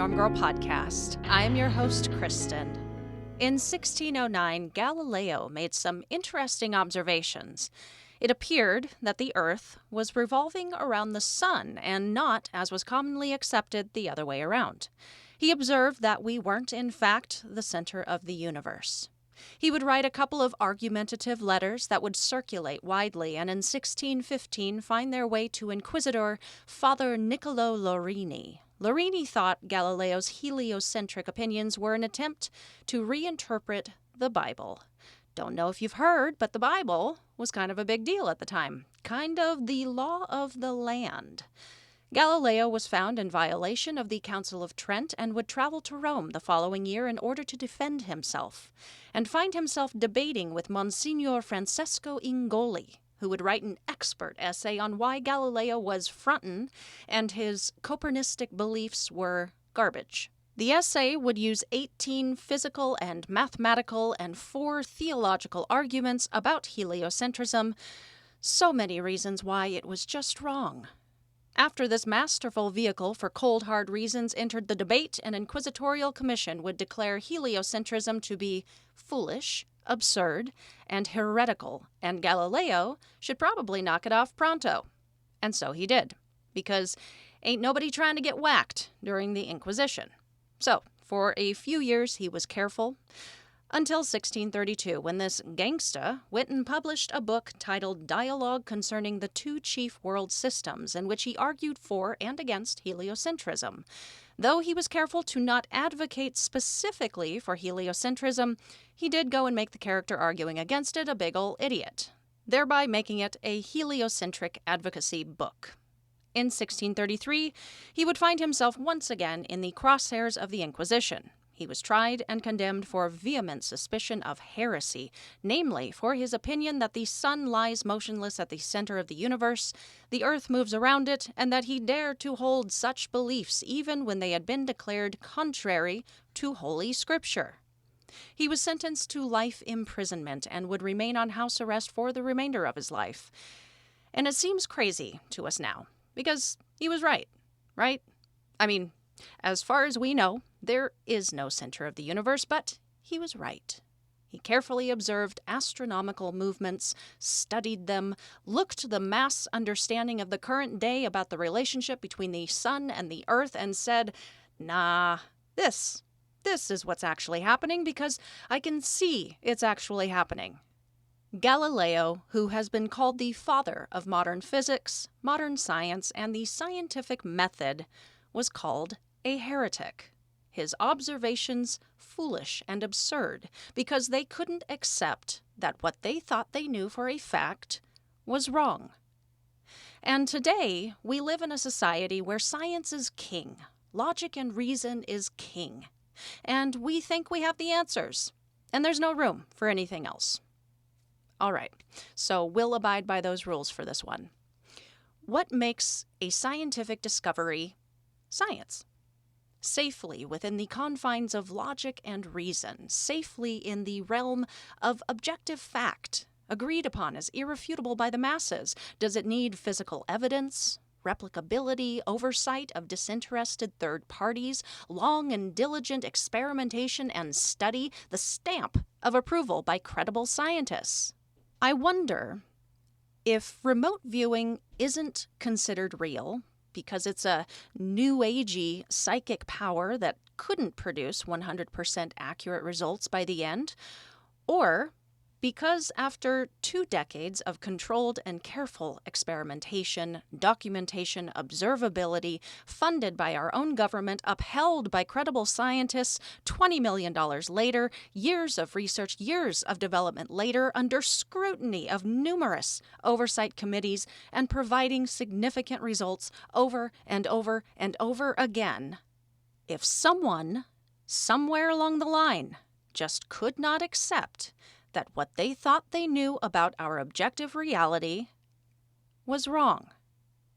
Paranormal Girl podcast. I am your host, Kristen. In 1609, Galileo made some interesting observations. It appeared that the Earth was revolving around the Sun and not, as was commonly accepted, the other way around. He observed that we weren't, in fact, the center of the universe. He would write a couple of argumentative letters that would circulate widely and in 1615 find their way to Inquisitor Father Niccolo Lorini. Lorini thought Galileo's heliocentric opinions were an attempt to reinterpret the Bible. Don't know if you've heard, but the Bible was kind of a big deal at the time. Kind of the law of the land. Galileo was found in violation of the Council of Trent and would travel to Rome the following year in order to defend himself, and find himself debating with Monsignor Francesco Ingoli, who would write an expert essay on why Galileo was frontin' and his Copernistic beliefs were garbage. The essay would use 18 physical and mathematical and 4 theological arguments about heliocentrism, so many reasons why it was just wrong. After this masterful vehicle for cold hard reasons entered the debate, an inquisitorial commission would declare heliocentrism to be foolish, absurd, and heretical, and Galileo should probably knock it off pronto. And so he did, because ain't nobody trying to get whacked during the Inquisition. So, for a few years he was careful, until 1632, when this gangsta went and published a book titled Dialogue Concerning the Two Chief World Systems, in which he argued for and against heliocentrism. Though he was careful to not advocate specifically for heliocentrism, he did go and make the character arguing against it a big ol' idiot, thereby making it a heliocentric advocacy book. In 1633, he would find himself once again in the crosshairs of the Inquisition. He was tried and condemned for vehement suspicion of heresy, namely for his opinion that the sun lies motionless at the center of the universe, the earth moves around it, and that he dared to hold such beliefs even when they had been declared contrary to Holy Scripture. He was sentenced to life imprisonment and would remain on house arrest for the remainder of his life. And it seems crazy to us now, because he was right? I mean, as far as we know, there is no center of the universe, but he was right. He carefully observed astronomical movements, studied them, looked to the mass understanding of the current day about the relationship between the sun and the earth, and said, nah, this is what's actually happening because I can see it's actually happening. Galileo, who has been called the father of modern physics, modern science, and the scientific method, was called a heretic. His observations foolish and absurd because they couldn't accept that what they thought they knew for a fact was wrong. And today, we live in a society where science is king, logic and reason is king, and we think we have the answers, and there's no room for anything else. All right, so we'll abide by those rules for this one. What makes a scientific discovery science? Safely within the confines of logic and reason, safely in the realm of objective fact, agreed upon as irrefutable by the masses. Does it need physical evidence, replicability, oversight of disinterested third parties, long and diligent experimentation and study, the stamp of approval by credible scientists? I wonder if remote viewing isn't considered real because it's a new agey psychic power that couldn't produce 100% accurate results by the end, or because after 2 decades of controlled and careful experimentation, documentation, observability, funded by our own government, upheld by credible scientists, $20 million later, years of research, years of development later, under scrutiny of numerous oversight committees, and providing significant results over and over and over again, if someone, somewhere along the line, just could not accept that what they thought they knew about our objective reality was wrong.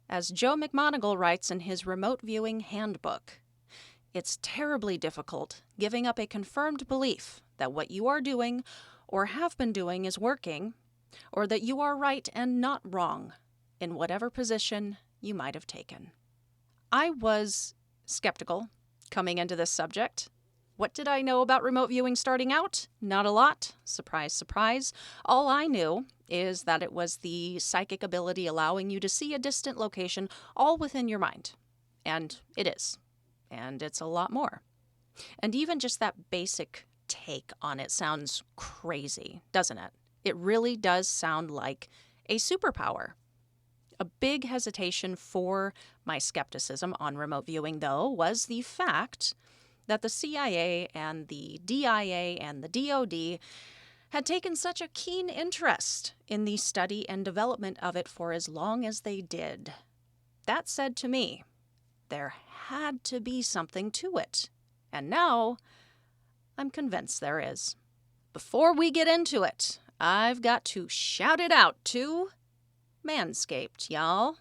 As Joe McMoneagle writes in his Remote Viewing Handbook, it's terribly difficult giving up a confirmed belief that what you are doing or have been doing is working, or that you are right and not wrong in whatever position you might have taken. I was skeptical coming into this subject. What did I know about remote viewing starting out? Not a lot. Surprise, surprise. All I knew is that it was the psychic ability allowing you to see a distant location all within your mind. And it is. And it's a lot more. And even just that basic take on it sounds crazy, doesn't it? It really does sound like a superpower. A big hesitation for my skepticism on remote viewing, though, was the fact that the CIA and the DIA and the DoD had taken such a keen interest in the study and development of it for as long as they did. That said to me, there had to be something to it. And now, I'm convinced there is. Before we get into it, I've got to shout it out to Manscaped, y'all.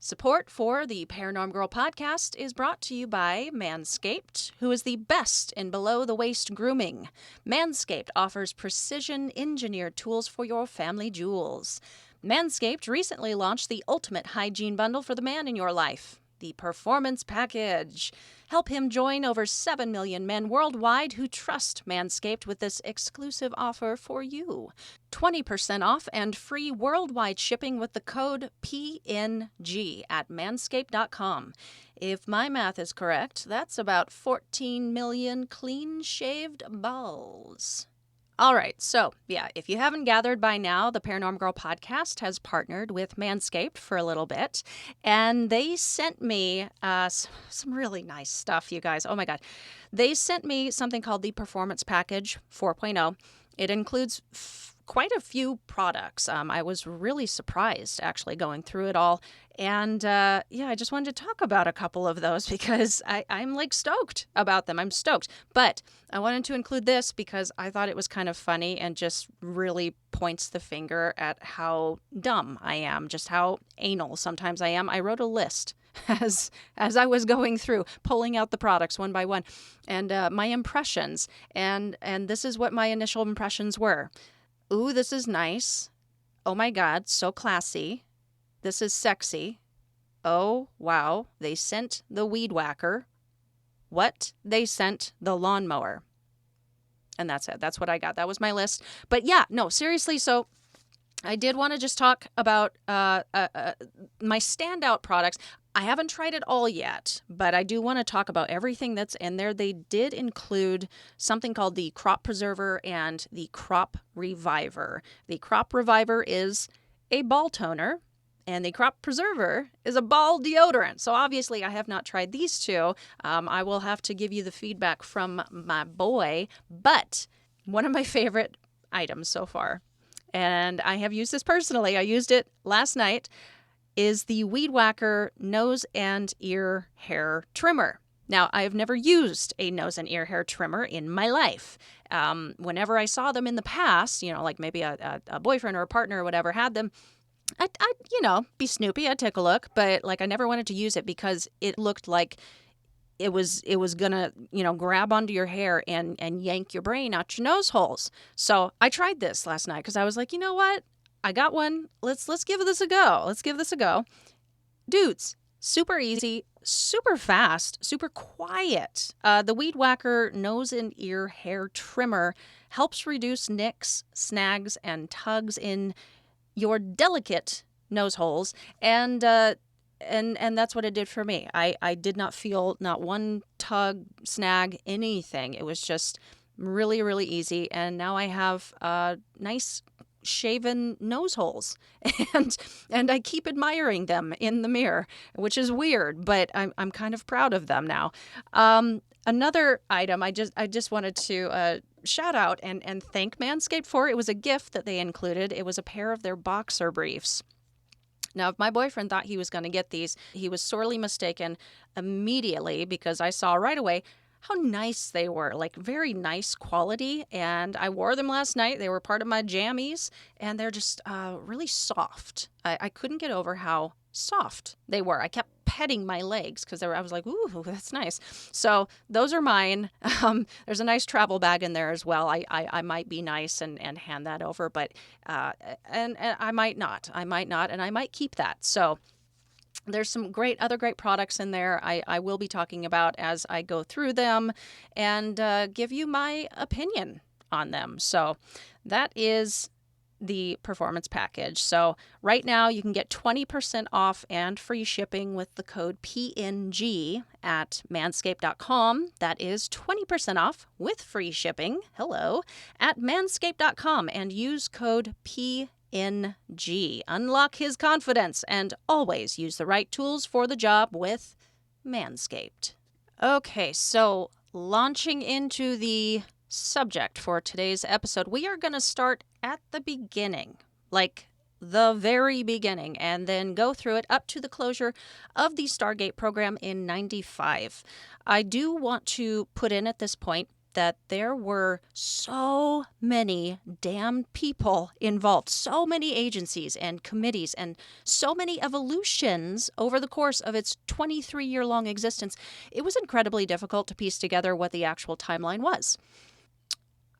Support for the Paranormal Girl podcast is brought to you by Manscaped, who is the best in below-the-waist grooming. Manscaped offers precision-engineered tools for your family jewels. Manscaped recently launched the ultimate hygiene bundle for the man in your life, the Performance Package. Help him join over 7 million men worldwide who trust Manscaped with this exclusive offer for you. 20% off and free worldwide shipping with the code PNG at manscaped.com. If my math is correct, that's about 14 million clean-shaved balls. All right, so yeah, if you haven't gathered by now, the Paranormal Girl podcast has partnered with Manscaped for a little bit, and they sent me some really nice stuff, you guys. Oh my God. They sent me something called the Performance Package 4.0. It includes quite a few products. I was really surprised actually going through it all. And I just wanted to talk about a couple of those because I'm like stoked about them. I'm stoked. But I wanted to include this because I thought it was kind of funny and just really points the finger at how dumb I am, just how anal sometimes I am. I wrote a list as I was going through, pulling out the products one by one, and my impressions. And this is what my initial impressions were. Ooh, this is nice. Oh my God, so classy. This is sexy. Oh, wow, they sent the weed whacker. What? They sent the lawnmower. And that's it. That's what I got. That was my list. But yeah, no, seriously, so I did want to just talk about my standout products. I haven't tried it all yet, but I do want to talk about everything that's in there. They did include something called the Crop Preserver and the Crop Reviver. The Crop Reviver is a ball toner, and the Crop Preserver is a ball deodorant. So obviously I have not tried these two. I will have to give you the feedback from my boy, but one of my favorite items so far, and I have used this personally, I used it last night, is the Weed Whacker nose and ear hair trimmer. Now, I have never used a nose and ear hair trimmer in my life. Whenever I saw them in the past, like maybe a boyfriend or a partner or whatever had them, I'd be snoopy, I'd take a look, but I never wanted to use it because it looked like it was gonna, grab onto your hair and yank your brain out your nose holes. So I tried this last night because I was like, you know what? I got one. Let's give this a go. Let's give this a go. Dudes, super easy, super fast, super quiet. The Weed Whacker nose and ear hair trimmer helps reduce nicks, snags, and tugs in your delicate nose holes, and that's what it did for me. I did not feel not one tug, snag, anything. It was just really, really easy, and now I have nice shaven nose holes, and I keep admiring them in the mirror, which is weird, but I'm kind of proud of them now. Another item I just wanted to shout out and thank Manscaped for. It was a gift that they included. It was a pair of their boxer briefs. Now, if my boyfriend thought he was going to get these, he was sorely mistaken immediately because I saw right away how nice they were, very nice quality. And I wore them last night. They were part of my jammies, and they're just really soft. I couldn't get over how soft they were. I kept petting my legs because I was like, ooh, that's nice. So those are mine. There's a nice travel bag in there as well. I might be nice and hand that over, but and I might not. And I might keep that. So There's some other great products in there I will be talking about as I go through them and give you my opinion on them. So that is the performance package. So right now you can get 20% off and free shipping with the code PNG at manscaped.com. That is 20% off with free shipping. Hello, at manscaped.com, and use code PNG. Unlock his confidence and always use the right tools for the job with Manscaped. Okay, so launching into the subject for today's episode, we are going to start at the beginning, like the very beginning, and then go through it up to the closure of the Stargate program in 95. I do want to put in at this point that there were so many damned people involved, so many agencies and committees, and so many evolutions over the course of its 23-year-long existence. It was incredibly difficult to piece together what the actual timeline was.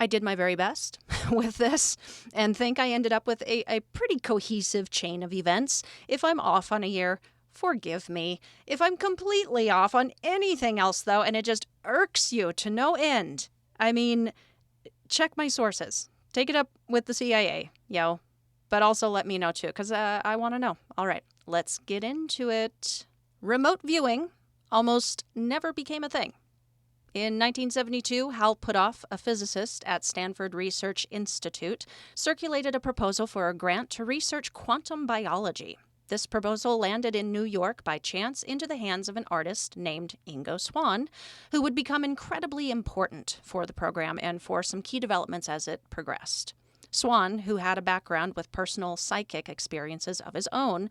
I did my very best with this and think I ended up with a pretty cohesive chain of events. If I'm off on a year, forgive me. If I'm completely off on anything else, though, and it just irks you to no end, I mean, check my sources. Take it up with the CIA, yo. But also let me know, too, because I want to know. All right, let's get into it. Remote viewing almost never became a thing. In 1972, Hal Puthoff, a physicist at Stanford Research Institute, circulated a proposal for a grant to research quantum biology. This proposal landed in New York by chance into the hands of an artist named Ingo Swann, who would become incredibly important for the program and for some key developments as it progressed. Swann, who had a background with personal psychic experiences of his own,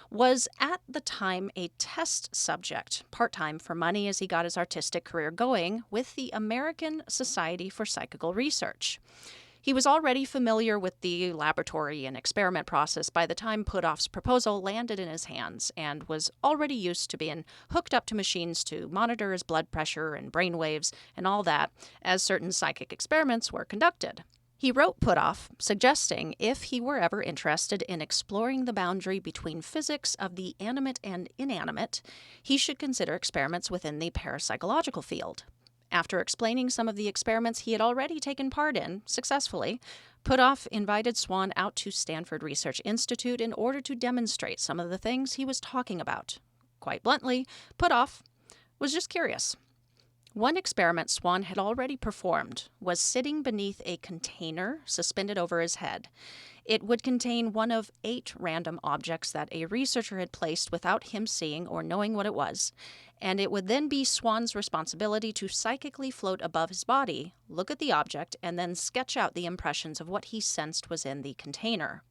was at the time a test subject, part-time for money as he got his artistic career going, with the American Society for Psychical Research. He was already familiar with the laboratory and experiment process by the time Puthoff's proposal landed in his hands, and was already used to being hooked up to machines to monitor his blood pressure and brain waves and all that as certain psychic experiments were conducted. He wrote Puthoff, suggesting if he were ever interested in exploring the boundary between physics of the animate and inanimate, he should consider experiments within the parapsychological field. After explaining some of the experiments he had already taken part in, successfully, Puthoff invited Swann out to Stanford Research Institute in order to demonstrate some of the things he was talking about. Quite bluntly, Puthoff was just curious. One experiment Swann had already performed was sitting beneath a container suspended over his head. It would contain one of 8 random objects that a researcher had placed without him seeing or knowing what it was, and it would then be Swann's responsibility to psychically float above his body, look at the object, and then sketch out the impressions of what he sensed was in the container.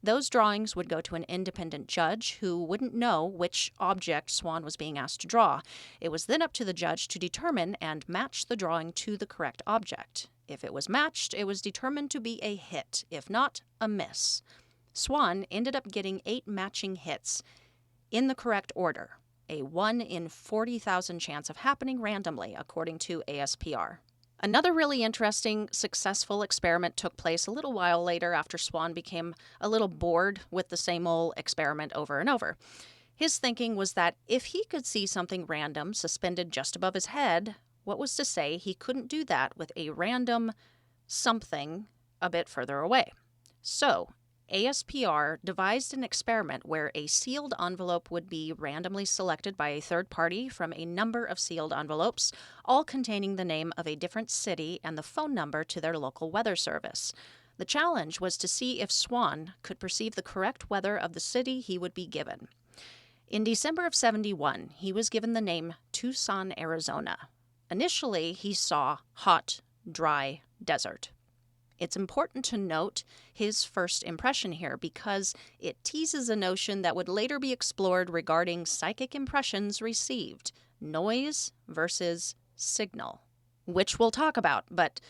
Those drawings would go to an independent judge who wouldn't know which object Swann was being asked to draw. It was then up to the judge to determine and match the drawing to the correct object. If it was matched, it was determined to be a hit, if not, a miss. Swann ended up getting 8 matching hits in the correct order, a 1 in 40,000 chance of happening randomly, according to ASPR. Another really interesting, successful experiment took place a little while later after Swann became a little bored with the same old experiment over and over. His thinking was that if he could see something random suspended just above his head, what was to say he couldn't do that with a random something a bit further away? So, ASPR devised an experiment where a sealed envelope would be randomly selected by a third party from a number of sealed envelopes, all containing the name of a different city and the phone number to their local weather service. The challenge was to see if Swann could perceive the correct weather of the city he would be given. In December of 71, he was given the name Tucson, Arizona. Initially, he saw hot, dry desert. It's important to note his first impression here because it teases a notion that would later be explored regarding psychic impressions received, noise versus signal, which we'll talk about, but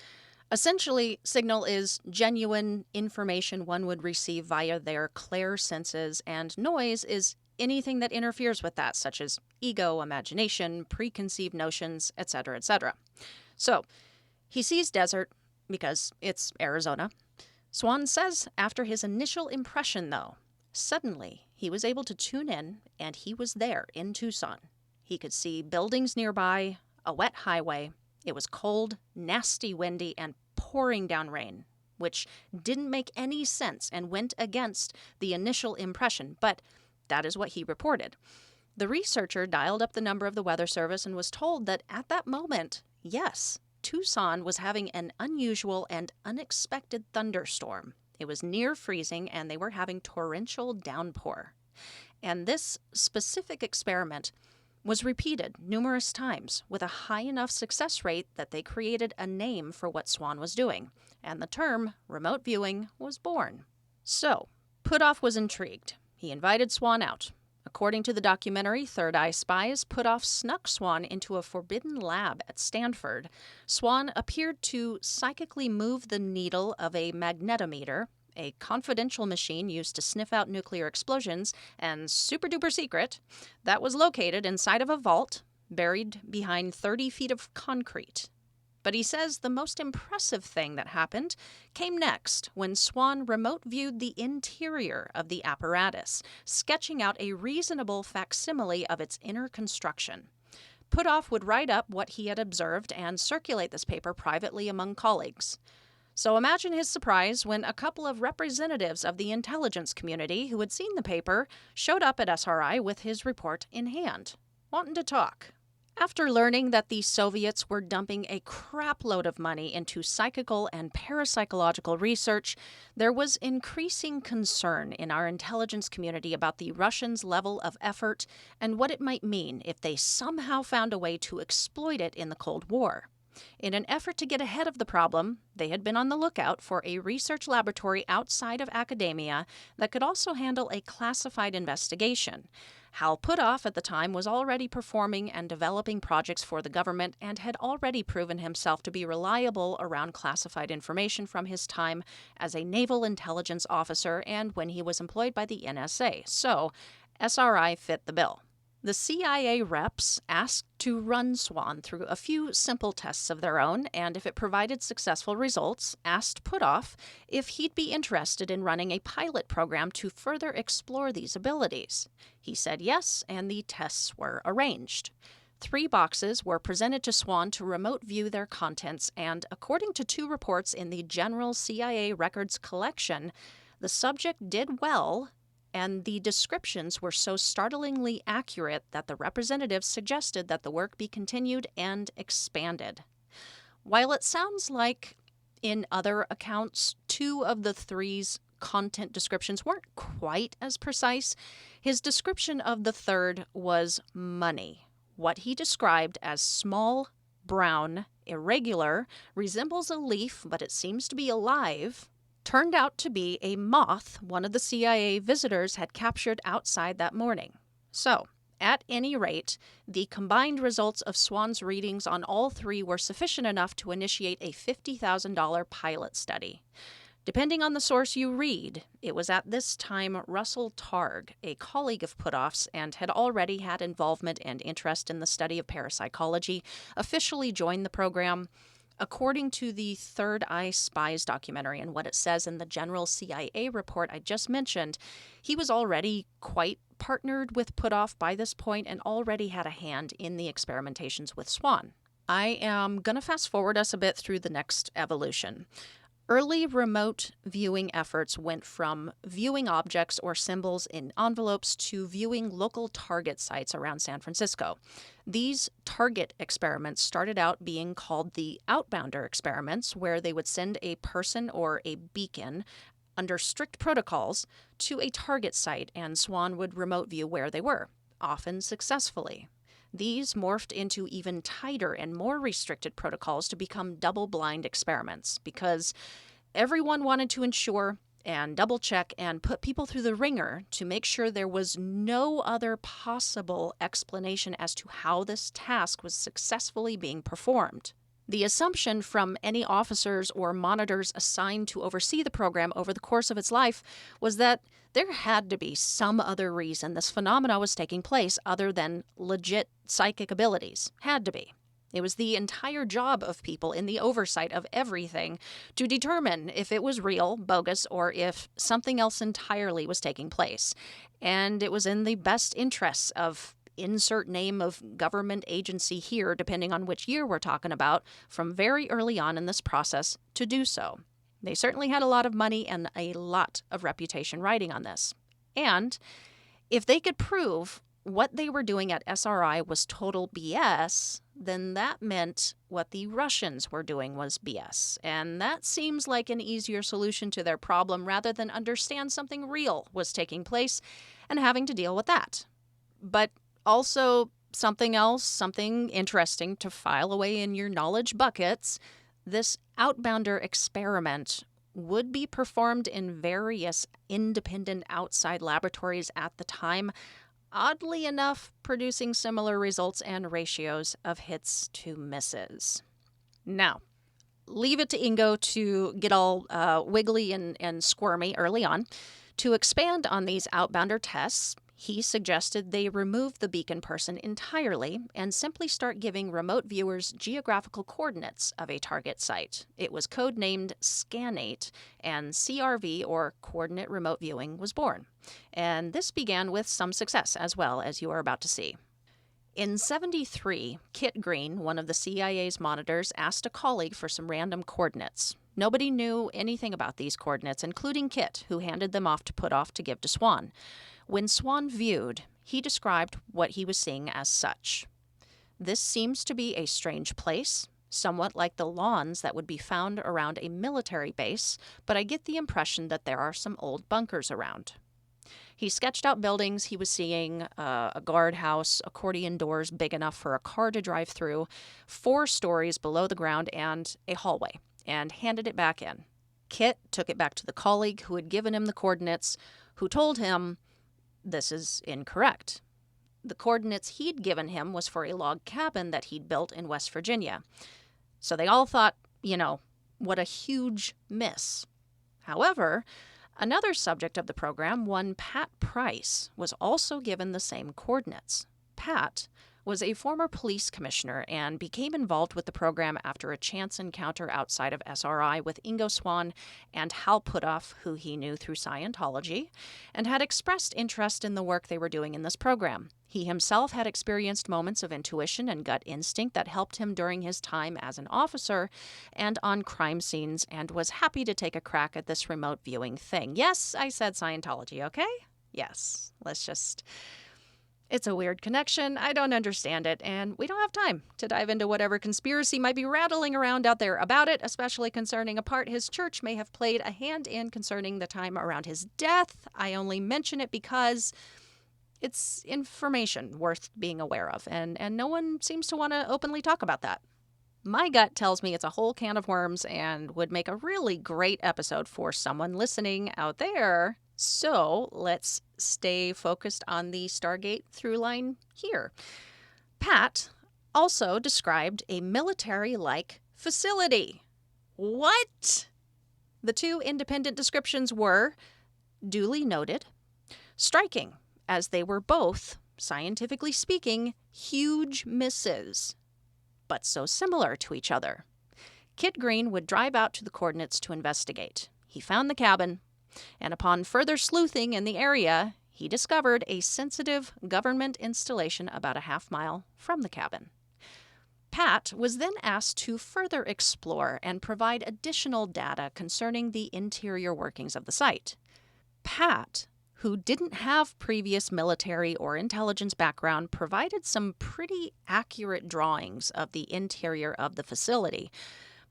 essentially signal is genuine information one would receive via their clair senses, and noise is anything that interferes with that, such as ego, imagination, preconceived notions, etc., etc. So, he sees desert, because it's Arizona. Swann says after his initial impression, though, Suddenly, he was able to tune in, and he was there in Tucson. He could see buildings nearby, a wet highway. It was cold, nasty, windy, and pouring down rain, which didn't make any sense and went against the initial impression, but that is what he reported. The researcher dialed up the number of the Weather Service and was told that at that moment, yes, Tucson was having an unusual and unexpected thunderstorm. It was near freezing, and they were having torrential downpour. And this specific experiment was repeated numerous times with a high enough success rate that they created a name for what Swan was doing, and the term remote viewing was born. So, Puthoff was intrigued. He invited Swan out. According to the documentary Third Eye Spies, Puthoff snuck Swan into a forbidden lab at Stanford. Swan appeared to psychically move the needle of a magnetometer, a confidential machine used to sniff out nuclear explosions, and super-duper secret, that was located inside of a vault buried behind 30 feet of concrete. But he says the most impressive thing that happened came next when Swan remote viewed the interior of the apparatus, sketching out a reasonable facsimile of its inner construction. Puthoff would write up what he had observed and circulate this paper privately among colleagues. So imagine his surprise when a couple of representatives of the intelligence community who had seen the paper showed up at SRI with his report in hand, wanting to talk. After learning that the Soviets were dumping a crapload of money into psychical and parapsychological research, there was increasing concern in our intelligence community about the Russians' level of effort and what it might mean if they somehow found a way to exploit it in the Cold War. In an effort to get ahead of the problem, they had been on the lookout for a research laboratory outside of academia that could also handle a classified investigation. Hal Puthoff at the time was already performing and developing projects for the government and had already proven himself to be reliable around classified information from his time as a naval intelligence officer and when he was employed by the NSA, so SRI fit the bill. The CIA reps asked to run Swan through a few simple tests of their own, and if it provided successful results, asked Puthoff if he'd be interested in running a pilot program to further explore these abilities. He said yes, and the tests were arranged. 3 boxes were presented to Swan to remote view their contents, and according to 2 reports in the General CIA Records Collection, the subject did well, and the descriptions were so startlingly accurate that the representatives suggested that the work be continued and expanded. While it sounds like, in other accounts, 2 of the 3's content descriptions weren't quite as precise, his description of the 3rd was money. What he described as small, brown, irregular, resembles a leaf, but it seems to be alive, turned out to be a moth one of the CIA visitors had captured outside that morning. So, at any rate, the combined results of Swan's readings on all 3 were sufficient enough to initiate a $50,000 pilot study. Depending on the source you read, it was at this time Russell Targ, a colleague of Puthoff's and had already had involvement and interest in the study of parapsychology, officially joined the program. According to the Third Eye Spies documentary and what it says in the General CIA report I just mentioned, he was already quite partnered with Puthoff by this point and already had a hand in the experimentations with Swan. I am going to fast forward us a bit through the next evolution. Early remote viewing efforts went from viewing objects or symbols in envelopes to viewing local target sites around San Francisco. These target experiments started out being called the outbounder experiments, where they would send a person or a beacon under strict protocols to a target site, and Swan would remote view where they were, often successfully. These morphed into even tighter and more restricted protocols to become double-blind experiments because everyone wanted to ensure and double-check and put people through the ringer to make sure there was no other possible explanation as to how this task was successfully being performed. The assumption from any officers or monitors assigned to oversee the program over the course of its life was that there had to be some other reason this phenomena was taking place other than legit psychic abilities. Had to be. It was the entire job of people in the oversight of everything to determine if it was real, bogus, or if something else entirely was taking place. And it was in the best interests of insert name of government agency here, depending on which year we're talking about, from very early on in this process to do so. They certainly had a lot of money and a lot of reputation riding on this. And if they could prove what they were doing at SRI was total BS, then that meant what the Russians were doing was BS. And that seems like an easier solution to their problem rather than understand something real was taking place and having to deal with that. But also something else, something interesting to file away in your knowledge buckets, this outbounder experiment would be performed in various independent outside laboratories at the time, oddly enough producing similar results and ratios of hits to misses. Now, leave it to Ingo to get all wiggly and squirmy early on. To expand on these outbounder tests, he suggested they remove the beacon person entirely and simply start giving remote viewers geographical coordinates of a target site. It was codenamed Scanate, and CRV, or Coordinate Remote Viewing, was born. And this began with some success, as well, as you are about to see. In '73, Kit Green, one of the CIA's monitors, asked a colleague for some random coordinates. Nobody knew anything about these coordinates, including Kit, who handed them off to Puthoff to give to Swan. When Swan viewed, he described what he was seeing as such. This seems to be a strange place, somewhat like the lawns that would be found around a military base, but I get the impression that there are some old bunkers around. He sketched out buildings he was seeing, a guardhouse, accordion doors big enough for a car to drive through, 4 stories below the ground, and a hallway, and handed it back in. Kit took it back to the colleague who had given him the coordinates, who told him this is incorrect. The coordinates he'd given him was for a log cabin that he'd built in West Virginia. So they all thought, what a huge miss. However, another subject of the program, one Pat Price, was also given the same coordinates. Pat was a former police commissioner and became involved with the program after a chance encounter outside of SRI with Ingo Swan and Hal Puthoff, who he knew through Scientology, and had expressed interest in the work they were doing in this program. He himself had experienced moments of intuition and gut instinct that helped him during his time as an officer and on crime scenes, and was happy to take a crack at this remote viewing thing. Yes, I said Scientology, okay? Yes, it's a weird connection. I don't understand it, and we don't have time to dive into whatever conspiracy might be rattling around out there about it, especially concerning a part his church may have played a hand in concerning the time around his death. I only mention it because it's information worth being aware of, and no one seems to want to openly talk about that. My gut tells me it's a whole can of worms and would make a really great episode for someone listening out there. So let's stay focused on the Stargate through line here. Pat also described a military-like facility. What? The 2 independent descriptions were duly noted, striking, as they were both, scientifically speaking, huge misses, but so similar to each other. Kit Green would drive out to the coordinates to investigate. He found the cabin, and upon further sleuthing in the area, he discovered a sensitive government installation about a half-mile from the cabin. Pat was then asked to further explore and provide additional data concerning the interior workings of the site. Pat, who didn't have previous military or intelligence background, provided some pretty accurate drawings of the interior of the facility,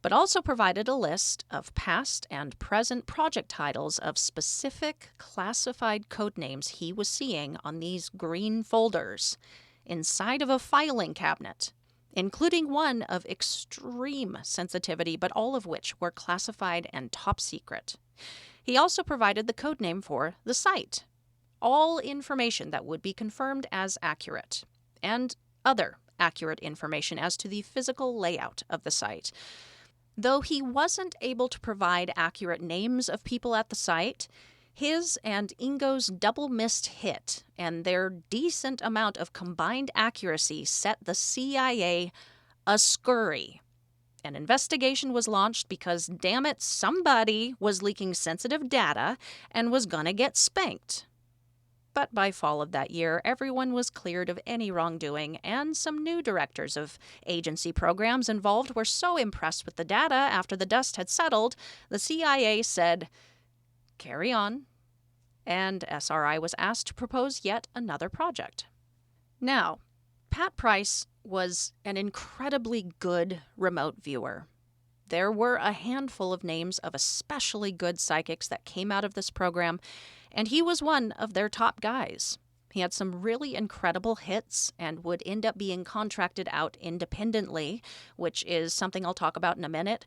but also provided a list of past and present project titles of specific classified code names he was seeing on these green folders inside of a filing cabinet, including one of extreme sensitivity, but all of which were classified and top secret. He also provided the code name for the site, all information that would be confirmed as accurate, and other accurate information as to the physical layout of the site. Though he wasn't able to provide accurate names of people at the site, his and Ingo's double-missed hit and their decent amount of combined accuracy set the CIA a scurry. An investigation was launched because, damn it, somebody was leaking sensitive data and was gonna get spanked. But by fall of that year, everyone was cleared of any wrongdoing, and some new directors of agency programs involved were so impressed with the data after the dust had settled, the CIA said, "Carry on," and SRI was asked to propose yet another project. Now, Pat Price was an incredibly good remote viewer. There were a handful of names of especially good psychics that came out of this program, and he was one of their top guys. He had some really incredible hits and would end up being contracted out independently, which is something I'll talk about in a minute.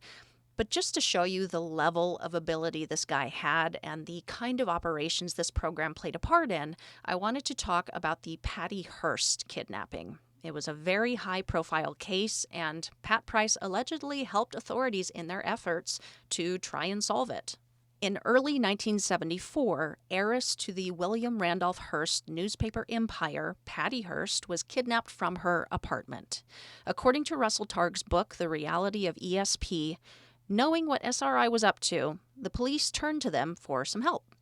But just to show you the level of ability this guy had and the kind of operations this program played a part in, I wanted to talk about the Patty Hearst kidnapping. It was a very high-profile case, and Pat Price allegedly helped authorities in their efforts to try and solve it. In early 1974, heiress to the William Randolph Hearst newspaper empire, Patty Hearst was kidnapped from her apartment. According to Russell Targ's book, The Reality of ESP, knowing what SRI was up to, the police turned to them for some help.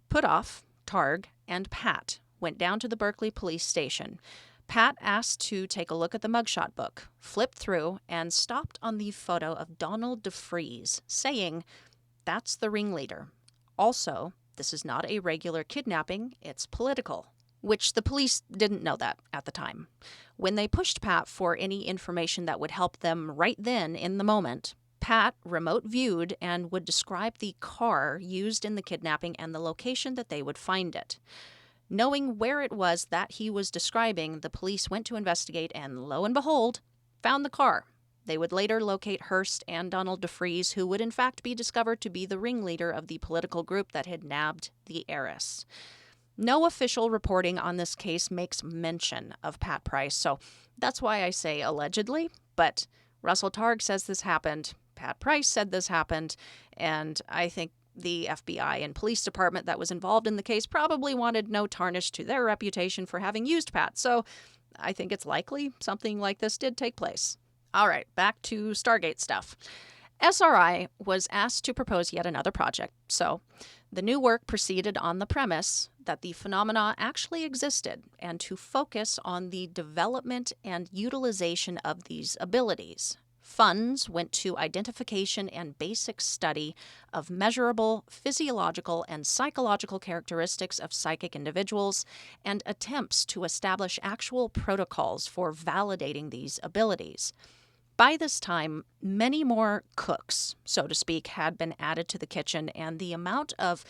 Puthoff, Targ, and Pat went down to the Berkeley police station. Pat asked to take a look at the mugshot book, flipped through, and stopped on the photo of Donald DeFreeze, saying, "That's the ringleader. Also, this is not a regular kidnapping, it's political," which the police didn't know that at the time. When they pushed Pat for any information that would help them right then in the moment, Pat remote viewed and would describe the car used in the kidnapping and the location that they would find it. Knowing where it was that he was describing, the police went to investigate and, lo and behold, found the car. They would later locate Hearst and Donald DeFreeze, who would in fact be discovered to be the ringleader of the political group that had nabbed the heiress. No official reporting on this case makes mention of Pat Price, so that's why I say allegedly, but Russell Targ says this happened, Pat Price said this happened, and I think the FBI and police department that was involved in the case probably wanted no tarnish to their reputation for having used Pat, so I think it's likely something like this did take place. All right, back to Stargate stuff. SRI was asked to propose yet another project, so the new work proceeded on the premise that the phenomena actually existed and to focus on the development and utilization of these abilities. Funds went to identification and basic study of measurable physiological and psychological characteristics of psychic individuals and attempts to establish actual protocols for validating these abilities. By this time, many more cooks, so to speak, had been added to the kitchen, and the amount of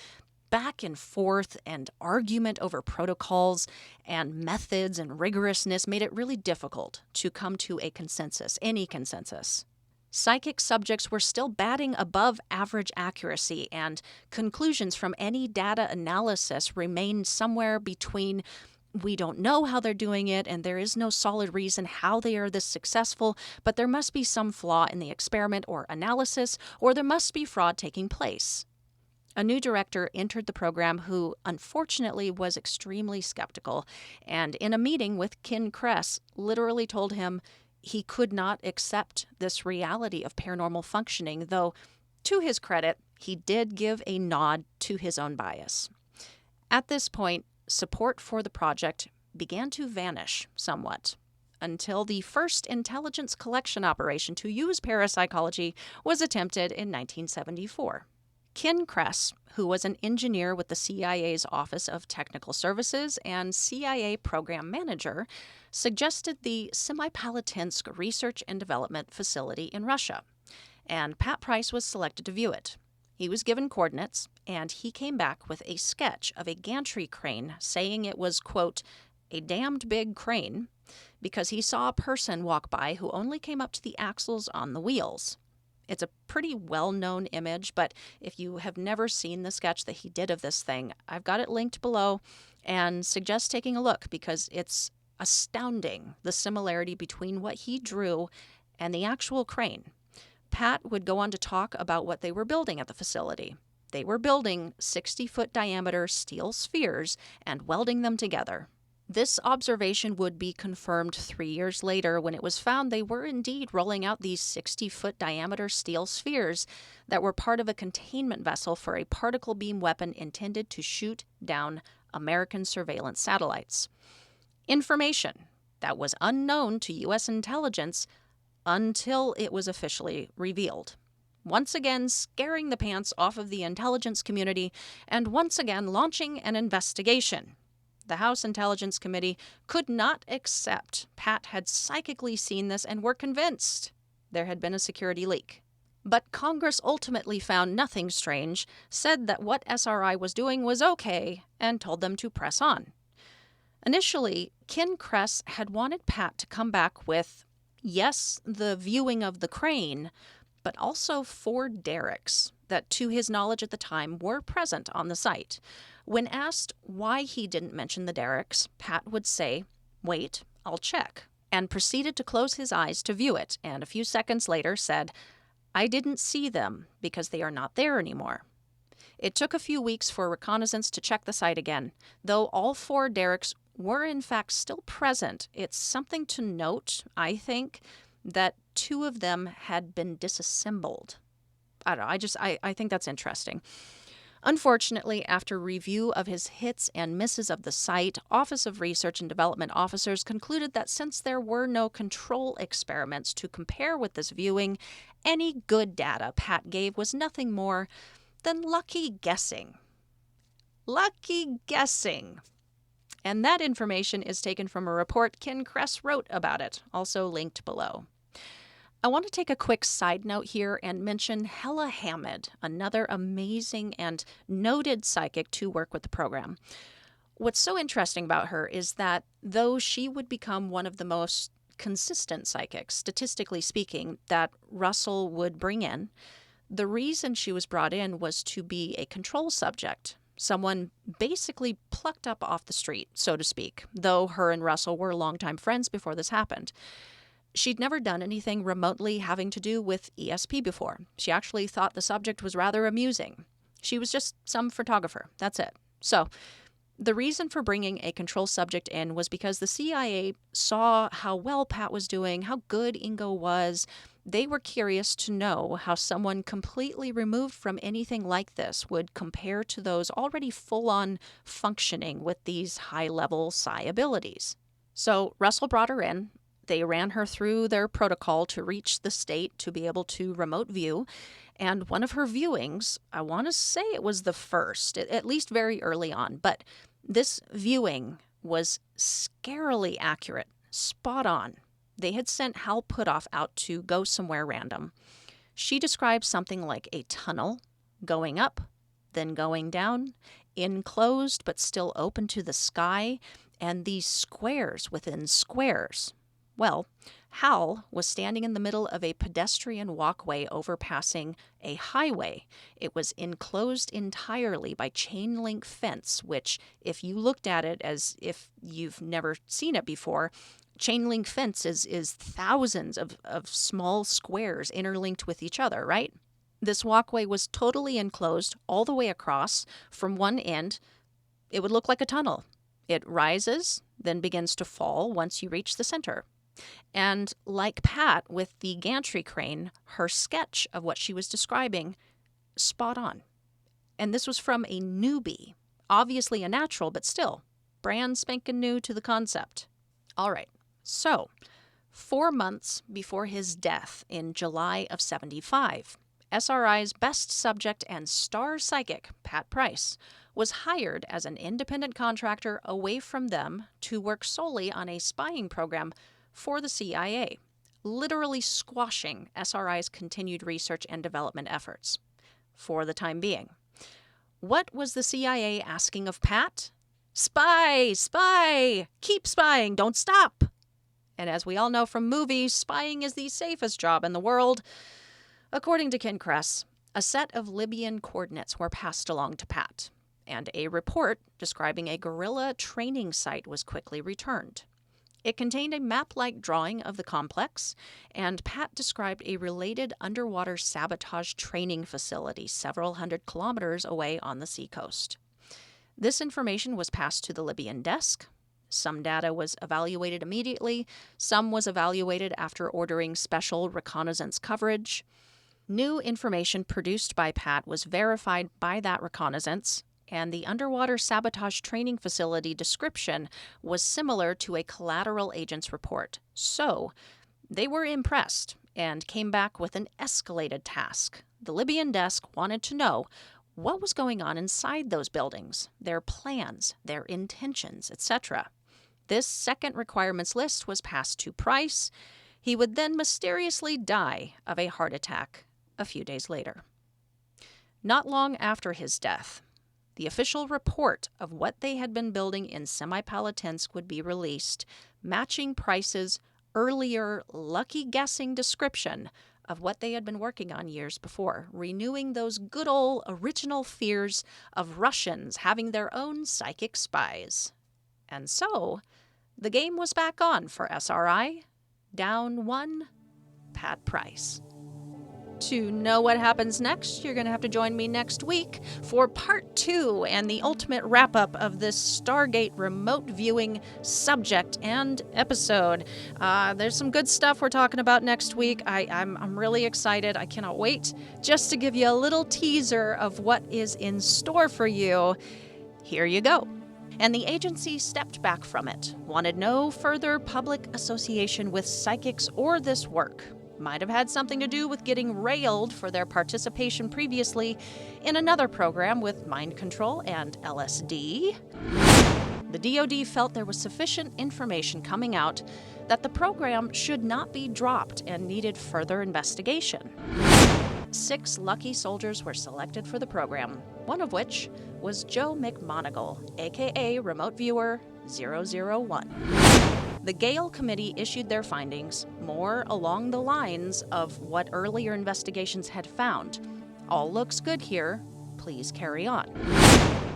back and forth and argument over protocols and methods and rigorousness made it really difficult to come to a consensus, any consensus. Psychic subjects were still batting above average accuracy, and conclusions from any data analysis remained somewhere between "we don't know how they're doing it, and there is no solid reason how they are this successful, but there must be some flaw in the experiment or analysis, or there must be fraud taking place." A new director entered the program who, unfortunately, was extremely skeptical, and in a meeting with Ken Kress, literally told him he could not accept this reality of paranormal functioning, though, to his credit, he did give a nod to his own bias. At this point, support for the project began to vanish somewhat, until the first intelligence collection operation to use parapsychology was attempted in 1974. Ken Kress, who was an engineer with the CIA's Office of Technical Services and CIA Program Manager, suggested the Semipalatinsk Research and Development Facility in Russia, and Pat Price was selected to view it. He was given coordinates, and he came back with a sketch of a gantry crane, saying it was, quote, "a damned big crane," because he saw a person walk by who only came up to the axles on the wheels. It's a pretty well-known image, but if you have never seen the sketch that he did of this thing, I've got it linked below and suggest taking a look because it's astounding, the similarity between what he drew and the actual crane. Pat would go on to talk about what they were building at the facility. They were building 60-foot diameter steel spheres and welding them together. This observation would be confirmed 3 years later when it was found they were indeed rolling out these 60-foot diameter steel spheres that were part of a containment vessel for a particle beam weapon intended to shoot down American surveillance satellites. Information that was unknown to U.S. intelligence until it was officially revealed. Once again scaring the pants off of the intelligence community, and once again launching an investigation. The House Intelligence Committee could not accept Pat had psychically seen this and were convinced there had been a security leak. But Congress ultimately found nothing strange, said that what SRI was doing was okay, and told them to press on. Initially, Ken Kress had wanted Pat to come back with, yes, the viewing of the crane, but also 4 derricks that, to his knowledge at the time, were present on the site. When asked why he didn't mention the derricks, Pat would say, "Wait, I'll check," and proceeded to close his eyes to view it, and a few seconds later said, "I didn't see them because they are not there anymore." It took a few weeks for reconnaissance to check the site again. Though all 4 derricks were in fact still present, it's something to note, I think, that 2 of them had been disassembled. I don't know, I think that's interesting. Unfortunately, after review of his hits and misses of the site, Office of Research and Development officers concluded that since there were no control experiments to compare with this viewing, any good data Pat gave was nothing more than lucky guessing. Lucky guessing. And that information is taken from a report Ken Kress wrote about it, also linked below. I want to take a quick side note here and mention Hella Hammond, another amazing and noted psychic to work with the program. What's so interesting about her is that though she would become one of the most consistent psychics, statistically speaking, that Russell would bring in, the reason she was brought in was to be a control subject, someone basically plucked up off the street, so to speak, though her and Russell were longtime friends before this happened. She'd never done anything remotely having to do with ESP before. She actually thought the subject was rather amusing. She was just some photographer. That's it. So, the reason for bringing a control subject in was because the CIA saw how well Pat was doing, how good Ingo was. They were curious to know how someone completely removed from anything like this would compare to those already full-on functioning with these high-level psi abilities. So Russell brought her in. They ran her through their protocol to reach the state to be able to remote view. And one of her viewings, I want to say it was the first, at least very early on, but this viewing was scarily accurate, spot on. They had sent Hal Puthoff out to go somewhere random. She described something like a tunnel going up, then going down, enclosed but still open to the sky, and these squares within squares. Well, Hal was standing in the middle of a pedestrian walkway overpassing a highway. It was enclosed entirely by chain link fence, which, if you looked at it as if you've never seen it before, chain link fence is thousands of small squares interlinked with each other, right? This walkway was totally enclosed all the way across. From one end, it would look like a tunnel. It rises, then begins to fall once you reach the center. And like Pat with the gantry crane, her sketch of what she was describing, spot on. And this was from a newbie, obviously a natural, but still, brand spanking new to the concept. All right, so 4 months before his death in July of 75, SRI's best subject and star psychic, Pat Price, was hired as an independent contractor away from them to work solely on a spying program for the CIA, literally squashing SRI's continued research and development efforts for the time being. What was the CIA asking of Pat? Spy! Spy! Keep spying! Don't stop! And as we all know from movies, spying is the safest job in the world. According to Ken Kress, a set of Libyan coordinates were passed along to Pat, and a report describing a guerrilla training site was quickly returned. It contained a map-like drawing of the complex, and Pat described a related underwater sabotage training facility several hundred kilometers away on the seacoast. This information was passed to the Libyan desk. Some data was evaluated immediately, some was evaluated after ordering special reconnaissance coverage. New information produced by Pat was verified by that reconnaissance, and the underwater sabotage training facility description was similar to a collateral agent's report. So, they were impressed and came back with an escalated task. The Libyan desk wanted to know what was going on inside those buildings, their plans, their intentions, etc. This second requirements list was passed to Price. He would then mysteriously die of a heart attack a few days later. Not long after his death, the official report of what they had been building in Semipalatinsk would be released, matching Price's earlier lucky guessing description of what they had been working on years before, renewing those good old original fears of Russians having their own psychic spies. And so, the game was back on for SRI. Down one, Pat Price. To know what happens next, you're going to have to join me next week for part 2 and the ultimate wrap-up of this Stargate remote viewing subject and episode. There's some good stuff we're talking about next week. I'm really excited. I cannot wait just to give you a little teaser of what is in store for you. Here you go. And the agency stepped back from it, wanted no further public association with psychics or this work. Might have had something to do with getting railed for their participation previously in another program with mind control and LSD. The DoD felt there was sufficient information coming out that the program should not be dropped and needed further investigation. 6 lucky soldiers were selected for the program, one of which was Joe McMoneagle, aka Remote Viewer 001. The Gale Committee issued their findings more along the lines of what earlier investigations had found. All looks good here. Please carry on.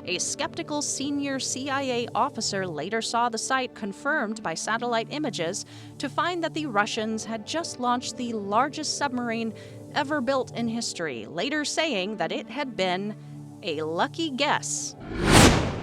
A skeptical senior CIA officer later saw the site confirmed by satellite images to find that the Russians had just launched the largest submarine ever built in history, later saying that it had been a lucky guess.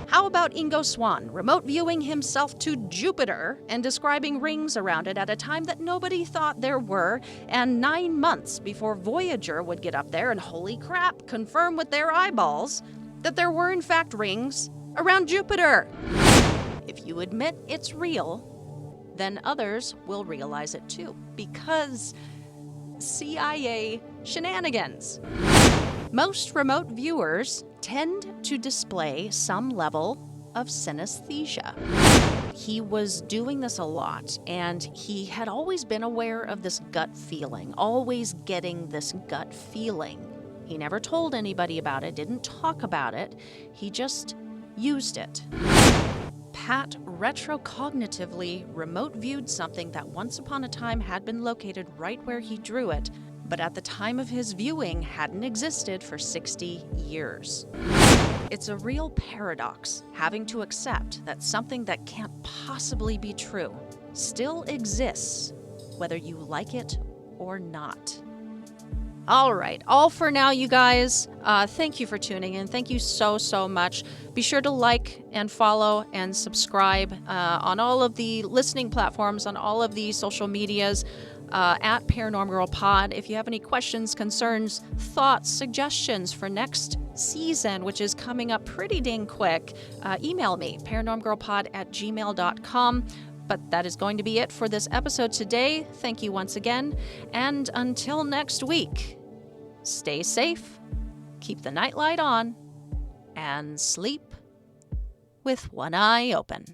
How about Ingo Swann, remote viewing himself to Jupiter and describing rings around it at a time that nobody thought there were, and 9 months before Voyager would get up there and, holy crap, confirm with their eyeballs that there were in fact rings around Jupiter? If you admit it's real, then others will realize it too, because CIA shenanigans. Most remote viewers tend to display some level of synesthesia. He was doing this a lot, and he had always been aware of this gut feeling, always getting this gut feeling. He never told anybody about it, didn't talk about it, he just used it. Pat retrocognitively remote viewed something that once upon a time had been located right where he drew it, but at the time of his viewing hadn't existed for 60 years. It's a real paradox having to accept that something that can't possibly be true still exists, whether you like it or not. All right, all for now, you guys. Thank you for tuning in. Thank you so much. Be sure to like and follow and subscribe on all of the listening platforms, on all of the social medias, at Paranormal Girl Pod. If you have any questions, concerns, thoughts, suggestions for next season, which is coming up pretty dang quick, email me, paranormalgirlpod@gmail.com. But that is going to be it for this episode today. Thank you once again, and until next week, stay safe, keep the nightlight on, and sleep with one eye open.